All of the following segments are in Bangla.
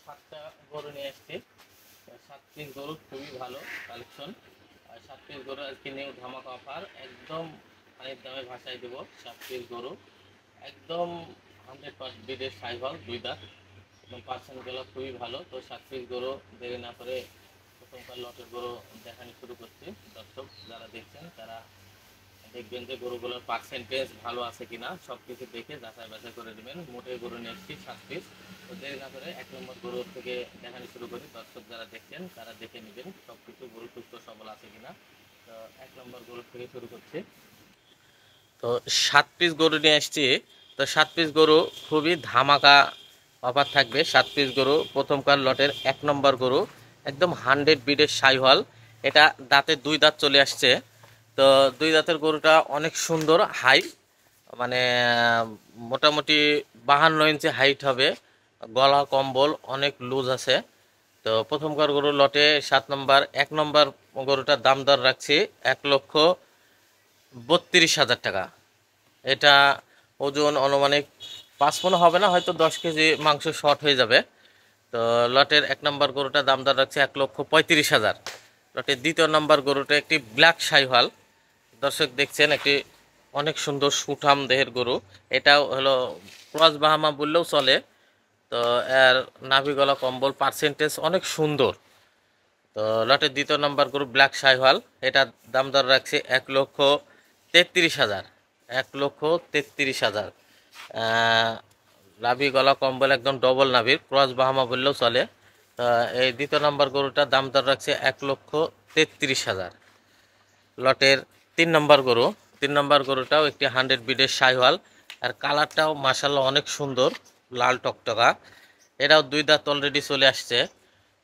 7টা গরু নিয়ে এসেছি। 7 পিস গরু খুবই ভালো কালেকশন। আর 7 পিস গরু আজকে নিউ ধামাকা অফার, একদম পানির দামে ভাসাই দেবো। 7 পিস গরু একদম 100% বিদেশ সাইভাল, 2 দাঁত, এবং পার্সেন্টগুলো খুবই ভালো। তো 7 পিস গরু দেরি না করে প্রথমকার লটের গরু দেখানো শুরু করছি। দর্শক যারা দেখছেন তারা দেখবেন যে গরুগুলোর পার্সেন্টেজ ভালো আছে কিনা সব কিছু দেখে যাচাই বাছাই করে দেবেন। মোটে গরু নিয়ে এসেছি 7 পিস। তো দেরি না করে 1 নম্বর গরু থেকে দেখানো শুরু করি। দর্শক যারা দেখছেন তারা দেখে নেবেন সব কিছু গরু সুস্থ সবল আছে কিনা। তো 1 নম্বর গরু থেকে শুরু করছি। তো 7 পিস গরু নিয়ে এসেছি। তো 7 পিস গরু খুবই ধামাকা অফার থাকবে। 7 পিস গরু প্রথমকার লটের 1 নম্বর গরু, একদম 100 বিডের সাইহল। এটা দাঁতে 2 দাঁত চলে আসছে। তো 2 দাঁতের গরুটা অনেক সুন্দর, হাই, মানে মোটামুটি 52 ইঞ্চি হাইট হবে। গলা কম্বল অনেক লুজ আছে। তো প্রথমকার গরু লটে 7 নম্বর 1 নম্বর গরুটার দাম দর রাখছি 1,32,000 টাকা। এটা ওজন অনুমানিক 5 মণ হবে না, হয়তো 10 কেজি মাংস শর্ট হয়ে যাবে। তো লটের 1 নম্বর গরুটা দাম দর রাখছে 1,35,000। লটের 2য় নম্বর গরুটা একটি ব্ল্যাক শাইওয়াল। দর্শক দেখছেন একটি অনেক সুন্দর সুঠাম দেহের গরু। এটাও হলো ক্রস বাহামা বললেও চলে। তো এর নাভি গলা কম্বল পার্সেন্টেজ অনেক সুন্দর। তো লটের 2য় নম্বর গরু ব্ল্যাক শাইওয়াল, এটার দাম দর রাখছে 1,33,000। 1,33,000। নাভি গলা কম্বল একদম ডবল নাভির, ক্রস বাহামা বললেও চলে। এই 2য় নম্বর গরুটার দাম দর রাখছে 1,33,000। লটের 3 নম্বর গরু, 3 নম্বর গরুটাও একটি 100 বিডের শাইওয়াল। আর কালারটাও মাশাআল্লাহ অনেক সুন্দর, লাল টকটকা। এটাও 2 দাঁত অলরেডি চলে আসছে।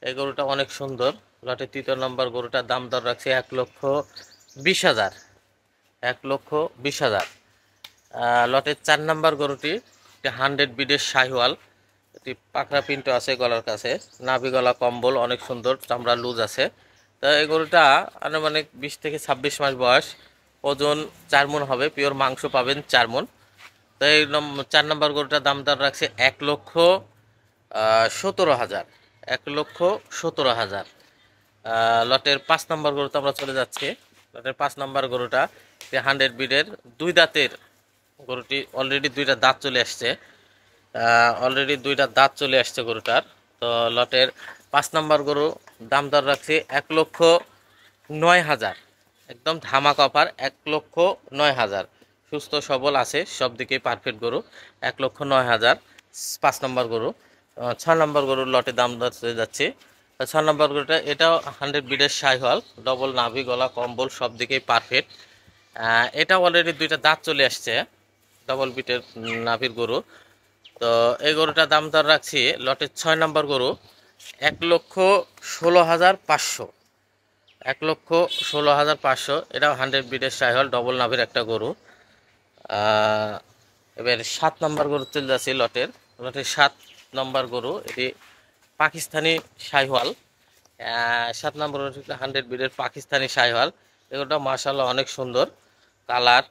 এই গরুটা অনেক সুন্দর। লটের 3য় নম্বর গরুটার দাম দর রাখছে 1,20,000। 1,20,000। লটের 4 নম্বর গরুটি একটি 100 বিডের শাহিওয়াল। এটি পাকড়া প্রিন্টও আছে গলার কাছে, নাভি গলা কম্বল অনেক সুন্দর, চামড়া লুজ আছে। তো এই গরুটা আনুমানিক 20 থেকে 26 মাস বয়স, ওজন 4 মণ হবে, পিওর মাংস পাবেন 4 মণ। তো এই 4 নম্বর গরুটার দাম দর রাখছে 1,17,000। 1,17,000। লটের 5 নম্বর গরুতে আমরা চলে যাচ্ছি। লটের 5 নম্বর গরুটা 100 বিডের 2 দাঁতের গরুটি, অলরেডি 2টা দাঁত চলে আসছে। গরুটার। তো লটের 5 নম্বর গরু দাম দর রাখছি 1,09,000। একদম ধামাকা অফার, 1,09,000। সুস্থ সবল আছে, সব দিকে পারফেক্ট গরু, 1,09,000। 5 নম্বর গরু। 6 নম্বর গরুর লটে দাম দর চলে যাচ্ছে। 6 নম্বর গরুটা এটাও 100 বিডের শাইওয়াল, ডবল নাভি গলা কম্বল সব দিকেই পারফেক্ট। এটা অলরেডি 2টা দাঁত চলে আসছে, ডবল বিটের নাভির গরু। তো এই গরুটার দাম দর রাখছি লটের 6 নম্বর গরু 1,16,500। 1,16,500। এটাও 100 বিটের শাইওয়াল, ডবল নাভির একটা গরু। এবার 7 নম্বর গরু চলে যাচ্ছি। লটের 7 নম্বর গরু এটি পাকিস্তানি শাইওয়াল। 7 নম্বর 100 বিটের পাকিস্তানি শাইওয়াল। এগুলোটা মাশাআল্লাহ অনেক সুন্দর কালার।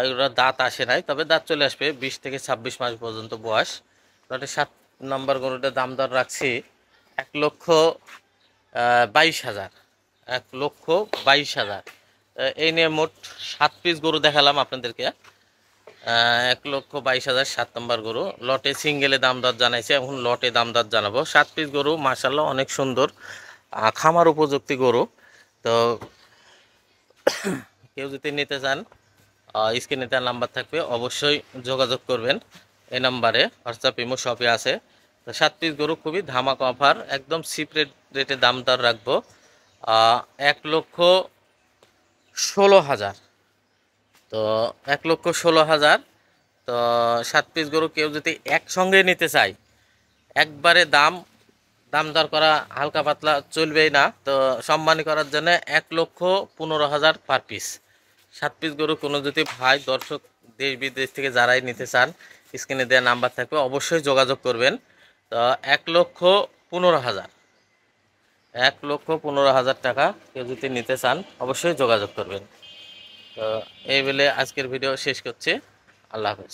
এগুলো দাঁত আসে নাই, তবে দাঁত চলে আসবে 20 থেকে 26 মাস পর্যন্ত বয়স। লটের 7 নম্বর গরুটার দাম দর রাখছি 1,22,000। 1,22,000। এই নিয়ে মোট 7 পিস গরু দেখালাম আপনাদেরকে। 1,22,000 7 নম্বর গরু। লটে সিঙ্গেলে দাম দর জানাইছে, এখন লটে দাম দর জানাবো। 7 পিস গরু মাশাআল্লাহ অনেক সুন্দর, খামার উপযুক্ত গরু। তো কেউ যদি নিতে চান, স্ক্রিনে তার নাম্বার থাকবে, অবশ্যই যোগাযোগ করবেন। এই নাম্বারে হোয়াটসঅ্যাপ ইমো শপে আছে। তো 7 পিস গরু খুবই ধামাকা অফার, একদম চিপ রেটে দাম দর রাখবো 1,16,000। তো 1,16,000। তো 7 পিস গরু কেউ যদি একসঙ্গে নিতে চায়, একবারে দাম দর করা হালকা পাতলা চলবেই না। তো সম্মানী করার জন্য 1,15,000 পার পিস। 7 পিস গরু কোনো যদি ভাই দর্শক দেশ বিদেশ থেকে যারাই নিতে চান, স্ক্রিনে দেওয়া নাম্বার থাকবে, অবশ্যই যোগাযোগ করবেন। তো 1,15,000। 1,15,000 টাকা কেউ যদি নিতে চান অবশ্যই যোগাযোগ করবেন। তো এই বলে আজকের ভিডিও শেষ করছি। আল্লাহ হাফেজ।